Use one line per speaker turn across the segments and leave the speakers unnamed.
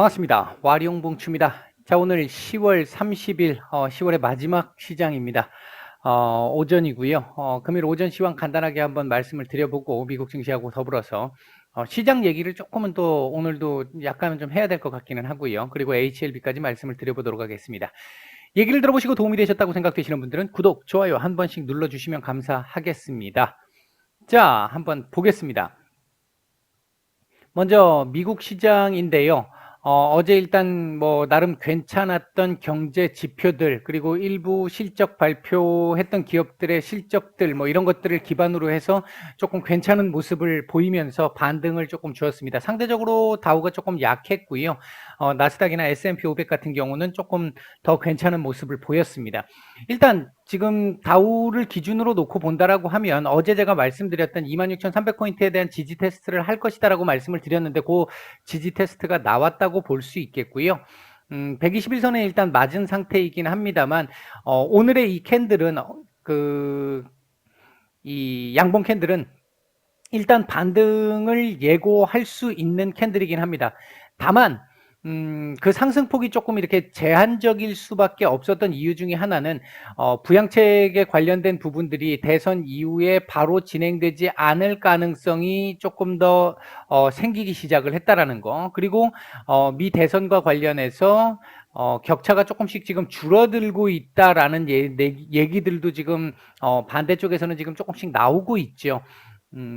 반갑습니다. 와리용봉추입니다. 자, 오늘 10월 30일, 10월의 마지막 시장입니다. 오전이고요. 금일 오전 시황 간단하게 한번 말씀을 드려보고 미국 증시하고 더불어서 시장 얘기를 조금은 또 오늘도 약간은 좀 해야 될 것 같기는 하고요. 그리고 HLB까지 말씀을 드려보도록 하겠습니다. 얘기를 들어보시고 도움이 되셨다고 생각되시는 분들은 구독, 좋아요 한 번씩 눌러주시면 감사하겠습니다. 자, 한번 보겠습니다. 먼저 미국 시장인데요. 어제 일단 뭐 나름 괜찮았던 경제 지표들 그리고 일부 실적 발표했던 기업들의 실적들 뭐 이런 것들을 기반으로 해서 조금 괜찮은 모습을 보이면서 반등을 조금 주었습니다. 상대적으로 다우가 조금 약했고요. 나스닥이나 S&P 500 같은 경우는 조금 더 괜찮은 모습을 보였습니다. 일단 지금 다우를 기준으로 놓고 본다라고 하면 어제 제가 말씀드렸던 26,300포인트에 대한 지지 테스트를 할 것이다라고 말씀을 드렸는데 그 지지 테스트가 나왔다고 볼 수 있겠고요. 121선에 일단 맞은 상태이긴 합니다만 오늘의 이 캔들은 이 양봉 캔들은 일단 반등을 예고할 수 있는 캔들이긴 합니다. 다만 그 상승폭이 조금 이렇게 제한적일 수밖에 없었던 이유 중에 하나는 부양책에 관련된 부분들이 대선 이후에 바로 진행되지 않을 가능성이 조금 더 생기기 시작을 했다라는 거. 그리고 미 대선과 관련해서 격차가 조금씩 지금 줄어들고 있다라는 얘기들도 지금 반대쪽에서는 지금 조금씩 나오고 있죠.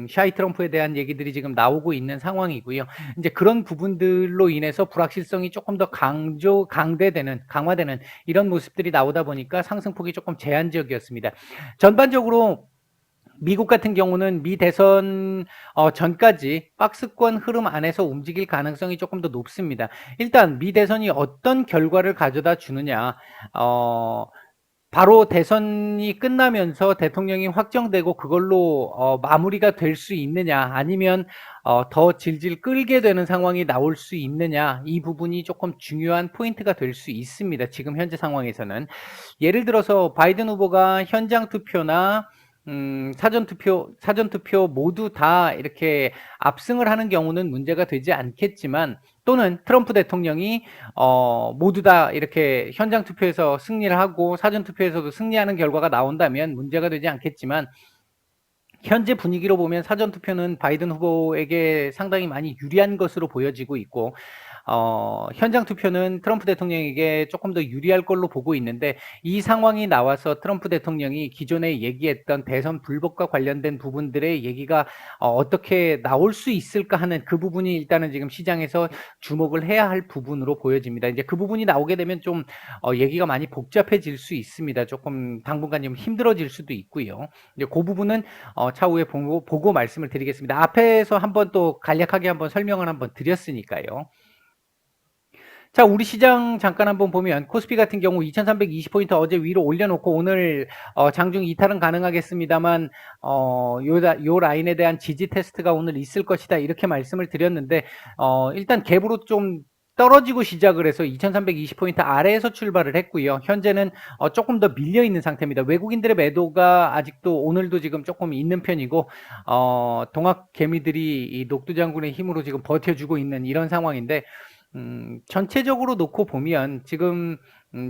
샤이 트럼프에 대한 얘기들이 지금 나오고 있는 상황이고요. 이제 그런 부분들로 인해서 불확실성이 조금 더 강화되는 이런 모습들이 나오다 보니까 상승폭이 조금 제한적이었습니다. 전반적으로 미국 같은 경우는 미 대선 전까지 박스권 흐름 안에서 움직일 가능성이 조금 더 높습니다. 일단 미 대선이 어떤 결과를 가져다 주느냐, 바로 대선이 끝나면서 대통령이 확정되고 그걸로 마무리가 될 수 있느냐, 아니면 더 질질 끌게 되는 상황이 나올 수 있느냐, 이 부분이 조금 중요한 포인트가 될 수 있습니다. 지금 현재 상황에서는. 예를 들어서 바이든 후보가 현장 투표나 사전투표 모두 다 이렇게 압승을 하는 경우는 문제가 되지 않겠지만, 또는 트럼프 대통령이 모두 다 이렇게 현장 투표에서 승리를 하고 사전 투표에서도 승리하는 결과가 나온다면 문제가 되지 않겠지만, 현재 분위기로 보면 사전 투표는 바이든 후보에게 상당히 많이 유리한 것으로 보여지고 있고, 현장 투표는 트럼프 대통령에게 조금 더 유리할 걸로 보고 있는데, 이 상황이 나와서 트럼프 대통령이 기존에 얘기했던 대선 불복과 관련된 부분들의 얘기가 어떻게 나올 수 있을까 하는 그 부분이 일단은 지금 시장에서 주목을 해야 할 부분으로 보여집니다. 이제 그 부분이 나오게 되면 좀 얘기가 많이 복잡해질 수 있습니다. 조금 당분간 좀 힘들어질 수도 있고요. 이제 그 부분은 차후에 보고 말씀을 드리겠습니다. 앞에서 한번 또 간략하게 한번 설명을 한번 드렸으니까요. 자, 우리 시장 잠깐 한번 보면 코스피 같은 경우 2320포인트 어제 위로 올려놓고 오늘 장중 이탈은 가능하겠습니다만 요 라인에 대한 지지 테스트가 오늘 있을 것이다 이렇게 말씀을 드렸는데, 일단 갭으로 좀 떨어지고 시작을 해서 2320포인트 아래에서 출발을 했고요. 현재는 조금 더 밀려 있는 상태입니다. 외국인들의 매도가 아직도 오늘도 지금 조금 있는 편이고, 동학 개미들이 이 녹두 장군의 힘으로 지금 버텨주고 있는 이런 상황인데, 전체적으로 놓고 보면 지금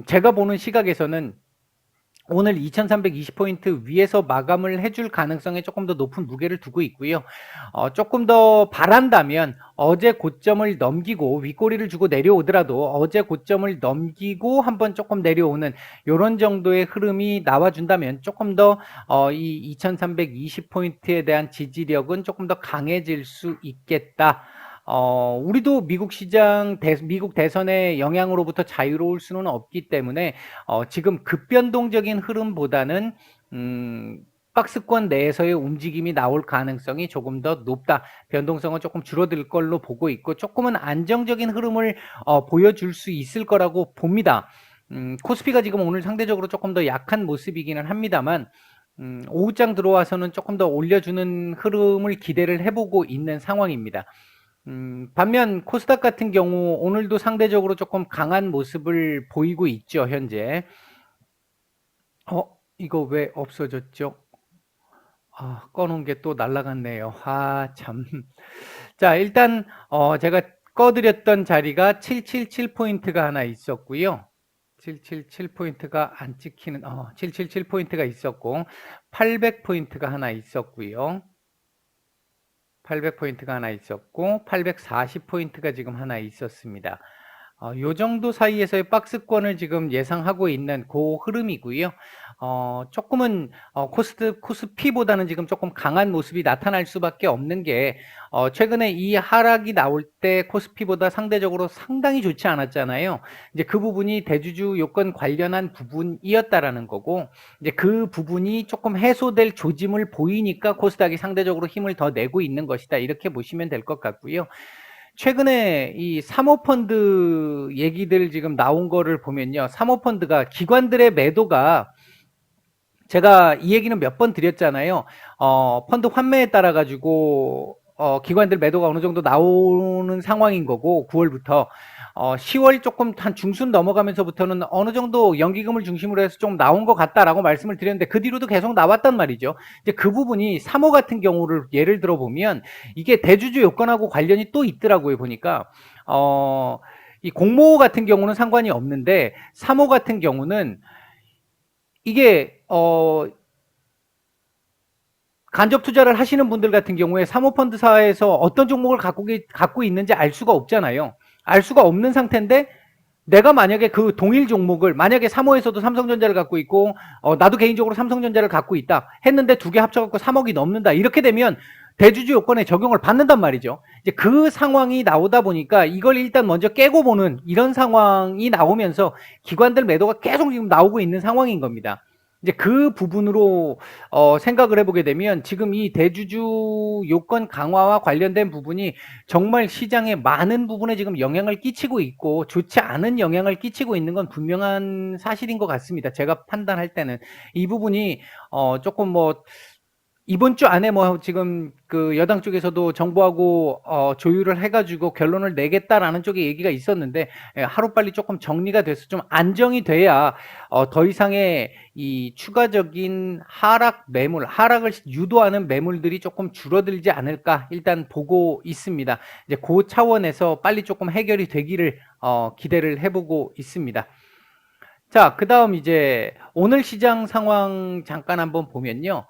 제가 보는 시각에서는 오늘 2320포인트 위에서 마감을 해줄 가능성에 조금 더 높은 무게를 두고 있고요. 조금 더 바란다면 어제 고점을 넘기고 윗꼬리를 주고 내려오더라도 어제 고점을 넘기고 한번 조금 내려오는 이런 정도의 흐름이 나와준다면 조금 더 이 2320포인트에 대한 지지력은 조금 더 강해질 수 있겠다. 우리도 미국 시장, 미국 대선의 영향으로부터 자유로울 수는 없기 때문에 지금 급변동적인 흐름보다는 박스권 내에서의 움직임이 나올 가능성이 조금 더 높다. 변동성은 조금 줄어들 걸로 보고 있고 조금은 안정적인 흐름을 보여줄 수 있을 거라고 봅니다. 코스피가 지금 오늘 상대적으로 조금 더 약한 모습이기는 합니다만, 오후장 들어와서는 조금 더 올려주는 흐름을 기대를 해보고 있는 상황입니다. 반면 코스닥 같은 경우 오늘도 상대적으로 조금 강한 모습을 보이고 있죠, 현재. 이거 왜 없어졌죠? 꺼놓은 게 또 날라갔네요. 참. 자, 일단 제가 꺼드렸던 자리가 777포인트가 하나 있었고요. 777포인트가 안 찍히는 777포인트가 있었고 800포인트가 하나 있었고요. 800포인트가 하나 있었고 840포인트가 지금 하나 있었습니다. 요 정도 사이에서의 박스권을 지금 예상하고 있는 그 흐름이고요. 조금은 코스피보다는 지금 조금 강한 모습이 나타날 수밖에 없는 게 최근에 이 하락이 나올 때 코스피보다 상대적으로 상당히 좋지 않았잖아요. 이제 그 부분이 대주주 요건 관련한 부분이었다라는 거고, 이제 그 부분이 조금 해소될 조짐을 보이니까 코스닥이 상대적으로 힘을 더 내고 있는 것이다. 이렇게 보시면 될 것 같고요. 최근에 이 사모펀드 얘기들 지금 나온 거를 보면요. 사모펀드가 기관들의 매도가 제가 이 얘기는 몇 번 드렸잖아요. 펀드 환매에 따라 가지고 기관들 매도가 어느 정도 나오는 상황인 거고 9월부터 10월 조금 한 중순 넘어가면서부터는 어느 정도 연기금을 중심으로 해서 좀 나온 것 같다라고 말씀을 드렸는데 그 뒤로도 계속 나왔단 말이죠. 이제 그 부분이 사모 같은 경우를 예를 들어 보면 이게 대주주 요건하고 관련이 또 있더라고요. 보니까 이 공모 같은 경우는 상관이 없는데 사모 같은 경우는 이게 간접 투자를 하시는 분들 같은 경우에 사모펀드사에서 어떤 종목을 갖고 있는지 알 수가 없잖아요. 알 수가 없는 상태인데 내가 만약에 그 동일 종목을 만약에 사모에서도 삼성전자를 갖고 있고 나도 개인적으로 삼성전자를 갖고 있다 했는데 두 개 합쳐갖고 3억이 넘는다 이렇게 되면 대주주 요건에 적용을 받는단 말이죠. 이제 그 상황이 나오다 보니까 이걸 일단 먼저 깨고 보는 이런 상황이 나오면서 기관들 매도가 계속 지금 나오고 있는 상황인 겁니다. 이제 그 부분으로 생각을 해보게 되면 지금 이 대주주 요건 강화와 관련된 부분이 정말 시장에 많은 부분에 지금 영향을 끼치고 있고 좋지 않은 영향을 끼치고 있는 건 분명한 사실인 것 같습니다. 제가 판단할 때는 이 부분이 조금 뭐 이번 주 안에 뭐 지금 그 여당 쪽에서도 정부하고 조율을 해가지고 결론을 내겠다라는 쪽의 얘기가 있었는데 하루빨리 조금 정리가 돼서 좀 안정이 돼야 더 이상의 이 추가적인 하락을 유도하는 매물들이 조금 줄어들지 않을까 일단 보고 있습니다. 이제 그 차원에서 빨리 조금 해결이 되기를 기대를 해보고 있습니다. 자, 그 다음 이제 오늘 시장 상황 잠깐 한번 보면요.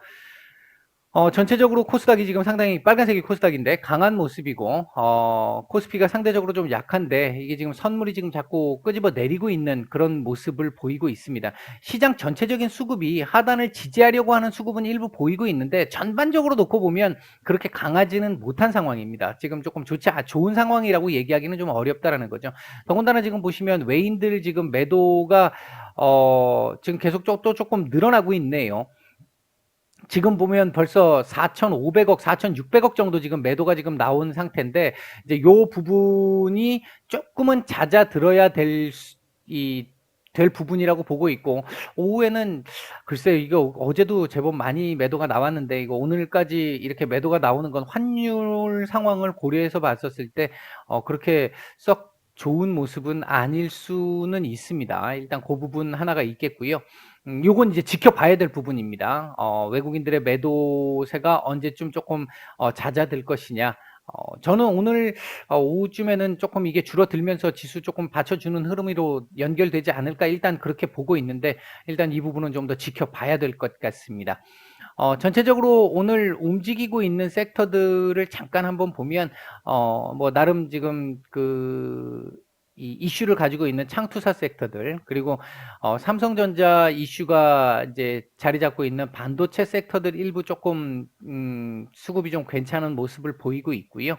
전체적으로 코스닥이 지금 상당히 빨간색이 코스닥인데 강한 모습이고 코스피가 상대적으로 좀 약한데 이게 지금 선물이 지금 자꾸 끄집어 내리고 있는 그런 모습을 보이고 있습니다. 시장 전체적인 수급이 하단을 지지하려고 하는 수급은 일부 보이고 있는데 전반적으로 놓고 보면 그렇게 강하지는 못한 상황입니다. 지금 조금 좋은 상황이라고 얘기하기는 좀 어렵다라는 거죠. 더군다나 지금 보시면 외인들 지금 매도가 지금 계속 또 조금 늘어나고 있네요. 지금 보면 벌써 4,500억, 4,600억 정도 지금 매도가 지금 나온 상태인데 이제 요 부분이 조금은 잦아들어야 될 부분이라고 보고 있고 오후에는 글쎄요 이거 어제도 제법 많이 매도가 나왔는데 이거 오늘까지 이렇게 매도가 나오는 건 환율 상황을 고려해서 봤었을 때 그렇게 썩 좋은 모습은 아닐 수는 있습니다. 일단 그 부분 하나가 있겠고요. 요건 이제 지켜봐야 될 부분입니다. 외국인들의 매도세가 언제쯤 조금 잦아들 것이냐. 저는 오늘 오후쯤에는 조금 이게 줄어들면서 지수 조금 받쳐주는 흐름으로 연결되지 않을까 일단 그렇게 보고 있는데 일단 이 부분은 좀 더 지켜봐야 될 것 같습니다. 전체적으로 오늘 움직이고 있는 섹터들을 잠깐 한번 보면 뭐 나름 지금 이 이슈를 가지고 있는 창투사 섹터들 그리고 삼성전자 이슈가 이제 자리 잡고 있는 반도체 섹터들 일부 조금 수급이 좀 괜찮은 모습을 보이고 있고요.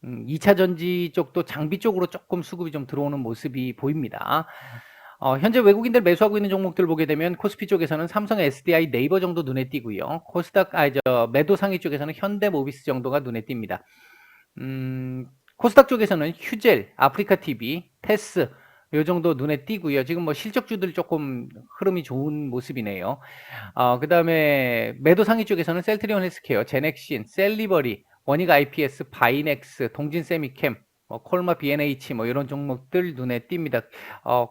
2차 전지 쪽도 장비 쪽으로 조금 수급이 좀 들어오는 모습이 보입니다. 현재 외국인들 매수하고 있는 종목들 보게 되면 코스피 쪽에서는 삼성, SDI, 네이버 정도 눈에 띄고요. 매도 상위 쪽에서는 현대모비스 정도가 눈에 띕니다. 코스닥 쪽에서는 휴젤, 아프리카TV, 테스 요 정도 눈에 띄고요. 지금 뭐 실적주들 조금 흐름이 좋은 모습이네요. 그 다음에 매도 상위 쪽에서는 셀트리온 헬스케어, 제넥신, 셀리버리, 원익 IPS, 바이넥스, 동진 세미캠, 콜마 B&H 뭐 이런 종목들 눈에 띕니다.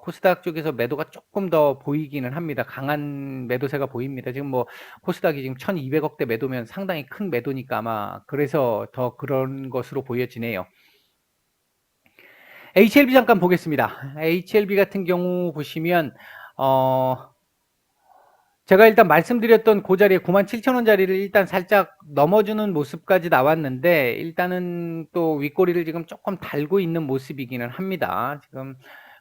코스닥 쪽에서 매도가 조금 더 보이기는 합니다. 강한 매도세가 보입니다. 지금 뭐 코스닥이 지금 1200억대 매도면 상당히 큰 매도니까 아마 그래서 더 그런 것으로 보여지네요. HLB 잠깐 보겠습니다. HLB 같은 경우 보시면 제가 일단 말씀드렸던 그 자리에 97,000원짜리를 일단 살짝 넘어주는 모습까지 나왔는데, 일단은 또 윗꼬리를 지금 조금 달고 있는 모습이기는 합니다. 지금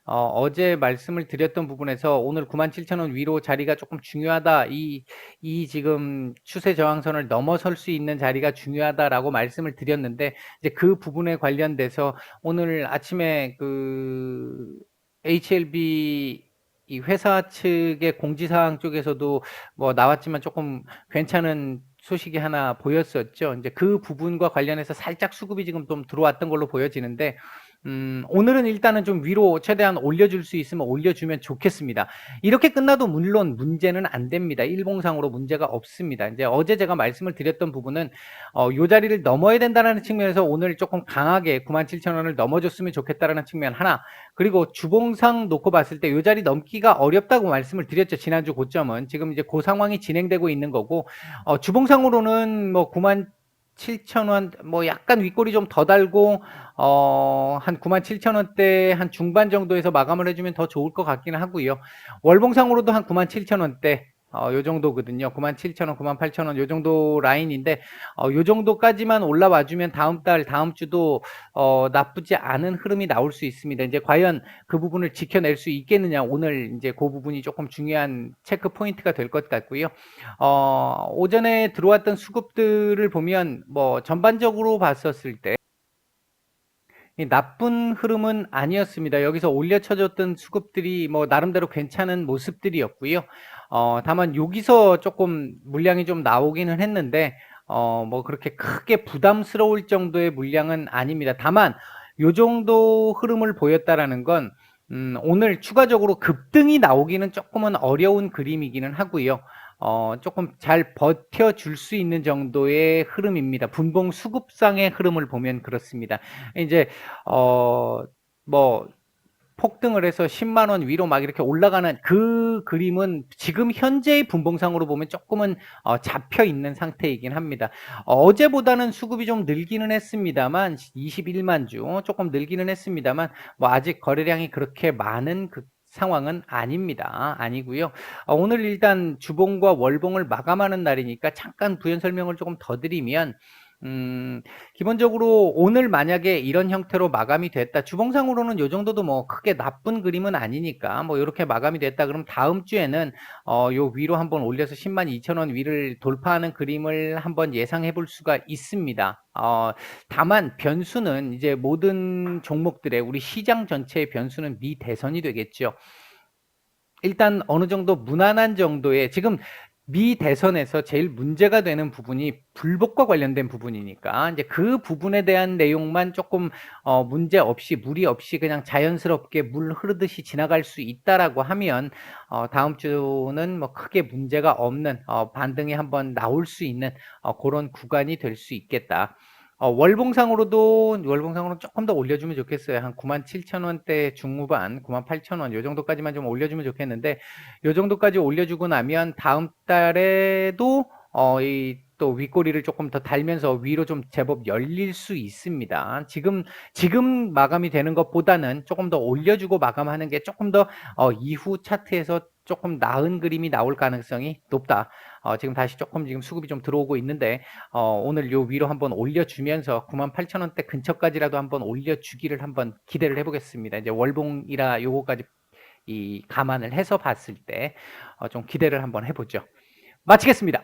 어제 말씀을 드렸던 부분에서 오늘 97,000원 위로 자리가 조금 중요하다, 이 지금 추세 저항선을 넘어설 수 있는 자리가 중요하다라고 말씀을 드렸는데, 이제 그 부분에 관련돼서 오늘 아침에 그 HLB 이 회사 측의 공지사항 쪽에서도 뭐 나왔지만 조금 괜찮은 소식이 하나 보였었죠. 이제 그 부분과 관련해서 살짝 수급이 지금 좀 들어왔던 걸로 보여지는데, 오늘은 일단은 좀 위로 최대한 올려줄 수 있으면 올려주면 좋겠습니다. 이렇게 끝나도 물론 문제는 안 됩니다. 일봉상으로 문제가 없습니다. 이제 어제 제가 말씀을 드렸던 부분은 요 자리를 넘어야 된다는 측면에서 오늘 조금 강하게 97,000원을 넘어줬으면 좋겠다라는 측면 하나, 그리고 주봉상 놓고 봤을 때 요 자리 넘기가 어렵다고 말씀을 드렸죠. 지난주 고점은 지금 이제 그 상황이 진행되고 있는 거고, 주봉상으로는 뭐 97,000원 뭐 약간 윗꼬리 좀 더 달고 한 97,000원대 한 중반 정도에서 마감을 해주면 더 좋을 것 같기는 하고요. 월봉상으로도 한 97,000원대 요 정도거든요. 97,000원, 98,000원 요 정도 라인인데, 요 정도까지만 올라와 주면 다음 달, 다음 주도 나쁘지 않은 흐름이 나올 수 있습니다. 이제 과연 그 부분을 지켜낼 수 있겠느냐, 오늘 이제 그 부분이 조금 중요한 체크 포인트가 될 것 같고요. 오전에 들어왔던 수급들을 보면 뭐 전반적으로 봤었을 때 나쁜 흐름은 아니었습니다. 여기서 올려쳐줬던 수급들이 뭐 나름대로 괜찮은 모습들이었고요. 다만 여기서 조금 물량이 좀 나오기는 했는데, 뭐 그렇게 크게 부담스러울 정도의 물량은 아닙니다. 다만 요 정도 흐름을 보였다라는 건 오늘 추가적으로 급등이 나오기는 조금은 어려운 그림이기는 하고요. 조금 잘 버텨줄 수 있는 정도의 흐름입니다. 분봉 수급상의 흐름을 보면 그렇습니다. 이제 뭐 폭등을 해서 10만 원 위로 막 이렇게 올라가는 그 그림은 지금 현재의 분봉상으로 보면 조금은 잡혀 있는 상태이긴 합니다. 어제보다는 수급이 좀 늘기는 했습니다만, 21만 주 조금 늘기는 했습니다만, 뭐 아직 거래량이 그렇게 많은 그 상황은 아닙니다. 아니고요. 오늘 일단 주봉과 월봉을 마감하는 날이니까 잠깐 부연 설명을 조금 더 드리면, 기본적으로 오늘 만약에 이런 형태로 마감이 됐다. 주봉상으로는 요 정도도 뭐 크게 나쁜 그림은 아니니까 뭐 이렇게 마감이 됐다. 그럼 다음 주에는 요 위로 한번 올려서 102,000원 위를 돌파하는 그림을 한번 예상해 볼 수가 있습니다. 다만 변수는 이제 모든 종목들의 우리 시장 전체의 변수는 미대선이 되겠죠. 일단 어느 정도 무난한 정도의, 지금 미 대선에서 제일 문제가 되는 부분이 불복과 관련된 부분이니까 이제 그 부분에 대한 내용만 조금 문제 없이, 무리 없이 그냥 자연스럽게 물 흐르듯이 지나갈 수 있다라고 하면 다음 주는 뭐 크게 문제가 없는 반등이 한번 나올 수 있는 그런 구간이 될 수 있겠다. 월봉상으로는 조금 더 올려주면 좋겠어요. 한 97,000원대 중후반, 98,000원 요 정도까지만 좀 올려주면 좋겠는데, 요 정도까지 올려주고 나면 다음 달에도 이 또 윗꼬리를 조금 더 달면서 위로 좀 제법 열릴 수 있습니다. 지금 마감이 되는 것보다는 조금 더 올려주고 마감하는 게 조금 더 이후 차트에서 조금 나은 그림이 나올 가능성이 높다. 지금 다시 조금 지금 수급이 좀 들어오고 있는데, 오늘 요 위로 한번 올려주면서 98,000원대 근처까지라도 한번 올려주기를 한번 기대를 해보겠습니다. 이제 월봉이라 요거까지 감안을 해서 봤을 때 좀 기대를 한번 해보죠. 마치겠습니다.